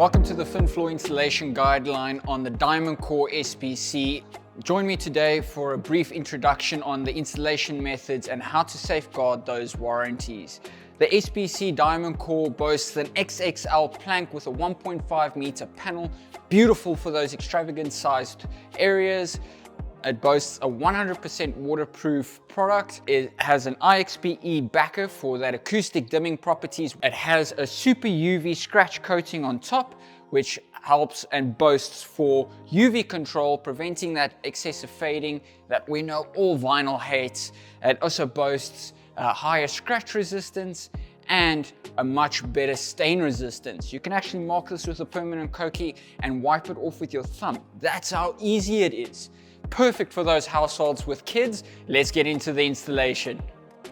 Welcome to the Finfloor installation guideline on the Diamond Core SPC. Join me today for a brief introduction on the installation methods and how to safeguard those warranties. The SPC Diamond Core boasts an XXL plank with a 1.5 meter panel, beautiful for those extravagant sized areas. It boasts a 100% waterproof product. It has an HDPE backer for that acoustic dimming properties. It has a super UV scratch coating on top, which helps and boasts for UV control, preventing that excessive fading that we know all vinyl hates. It also boasts higher scratch resistance and a much better stain resistance. You can actually mark this with a permanent Koki and wipe it off with your thumb. That's how easy it is. Perfect for those households with kids. Let's get into the installation.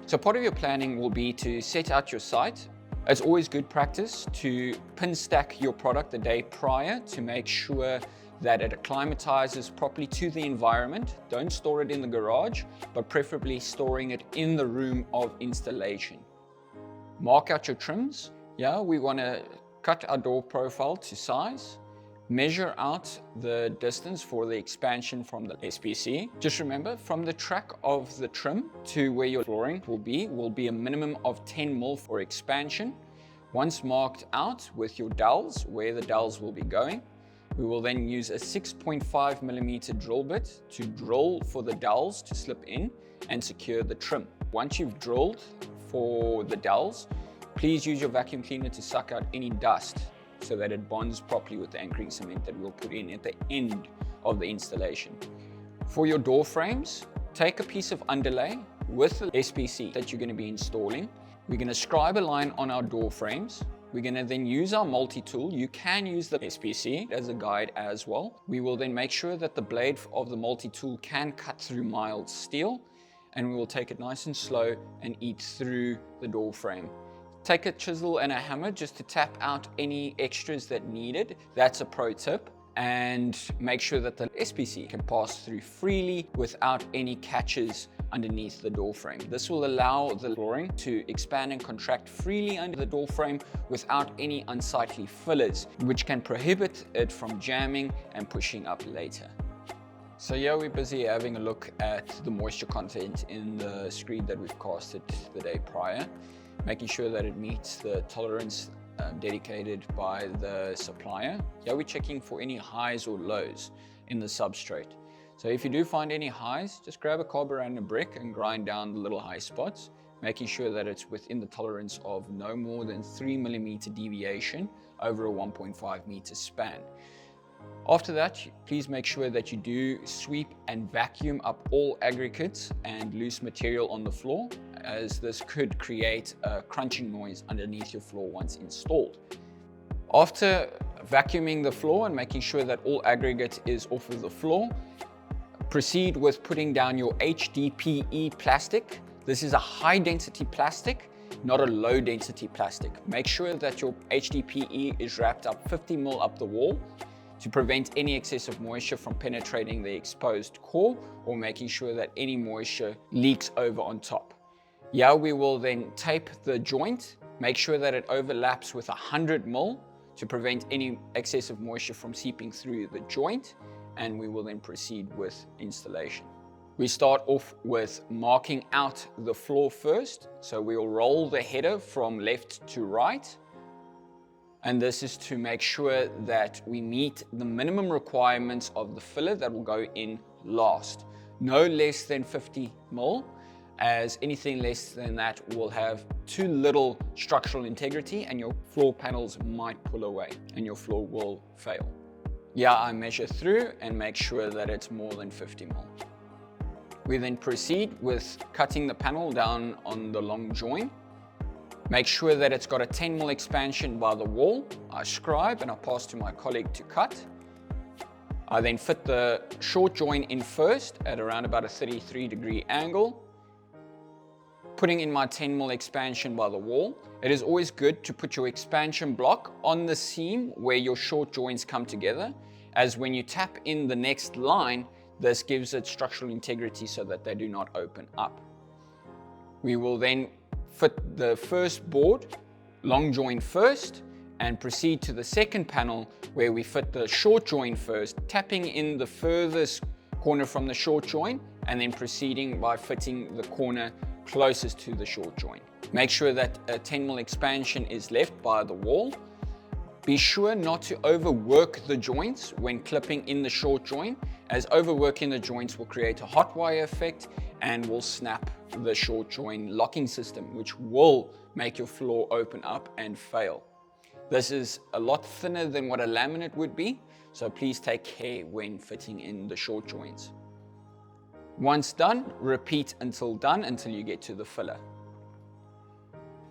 So part of your planning will be to set out your site. It's always good practice to pin stack your product the day prior to make sure that it acclimatizes properly to the environment. Don't store it in the garage, but preferably storing it in the room of installation. Mark out your trims. We want to cut our door profile to size. Measure out the distance for the expansion from the SPC. Just remember, from the track of the trim to where your flooring will be a minimum of 10 mil for expansion. Once marked out with your dowels, where the dowels will be going, we will then use a 6.5 millimeter drill bit to drill for the dowels to slip in and secure the trim. Once you've drilled for the dowels, please use your vacuum cleaner to suck out any dust so that it bonds properly with the anchoring cement that we'll put in at the end of the installation. For your door frames, take a piece of underlay with the SPC that you're going to be installing. We're going to scribe a line on our door frames. We're going to then use our multi-tool. You can use the SPC as a guide as well. We will then make sure that the blade of the multi-tool can cut through mild steel, and we will take it nice and slow and eat through the door frame. Take a chisel and a hammer just to tap out any extras that needed. That's a pro tip. And make sure that the SPC can pass through freely without any catches underneath the door frame. This will allow the flooring to expand and contract freely under the door frame without any unsightly fillers, which can prohibit it from jamming and pushing up later. So we're busy having a look at the moisture content in the screed that we've casted the day prior, making sure that it meets the tolerance dedicated by the supplier. We're checking for any highs or lows in the substrate. So if you do find any highs, just grab a carburetor brick and grind down the little high spots, making sure that it's within the tolerance of no more than 3 millimeter deviation over a 1.5 meter span. After that, please make sure that you do sweep and vacuum up all aggregates and loose material on the floor, as this could create a crunching noise underneath your floor once installed. After vacuuming the floor and making sure that all aggregate is off of the floor, proceed with putting down your HDPE plastic. This is a high density plastic, not a low density plastic. Make sure that your HDPE is wrapped up 50 mil up the wall to prevent any excessive moisture from penetrating the exposed core or making sure that any moisture leaks over on top. We will then tape the joint, make sure that it overlaps with 100 mil to prevent any excessive moisture from seeping through the joint, and we will then proceed with installation. We start off with marking out the floor first, so we will roll the header from left to right. And this is to make sure that we meet the minimum requirements of the filler that will go in last. No less than 50 mil, as anything less than that will have too little structural integrity and your floor panels might pull away and your floor will fail. I measure through and make sure that it's more than 50 mil. We then proceed with cutting the panel down on the long join. Make sure that it's got a 10 mil expansion by the wall. I scribe and I pass to my colleague to cut. I then fit the short join in first at around about a 33-degree angle, putting in my 10 mil expansion by the wall. It is always good to put your expansion block on the seam where your short joints come together, as when you tap in the next line, this gives it structural integrity so that they do not open up. We will then fit the first board long join first and proceed to the second panel where we fit the short joint first, tapping in the furthest corner from the short joint and then proceeding by fitting the corner closest to the short joint. Make sure that a 10mm expansion is left by the wall. Be sure not to overwork the joints when clipping in the short joint, as overworking the joints will create a hot wire effect and will snap the short joint locking system, which will make your floor open up and fail. This is a lot thinner than what a laminate would be, so please take care when fitting in the short joints. Once done, repeat until you get to the filler.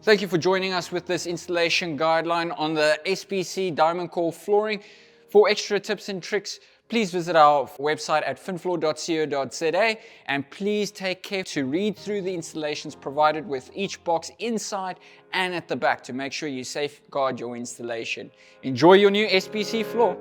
Thank you for joining us with this installation guideline on the SPC Diamond Core flooring. For extra tips and tricks, please visit our website at finfloor.co.za, and please take care to read through the installations provided with each box inside and at the back to make sure you safeguard your installation. Enjoy your new SPC floor.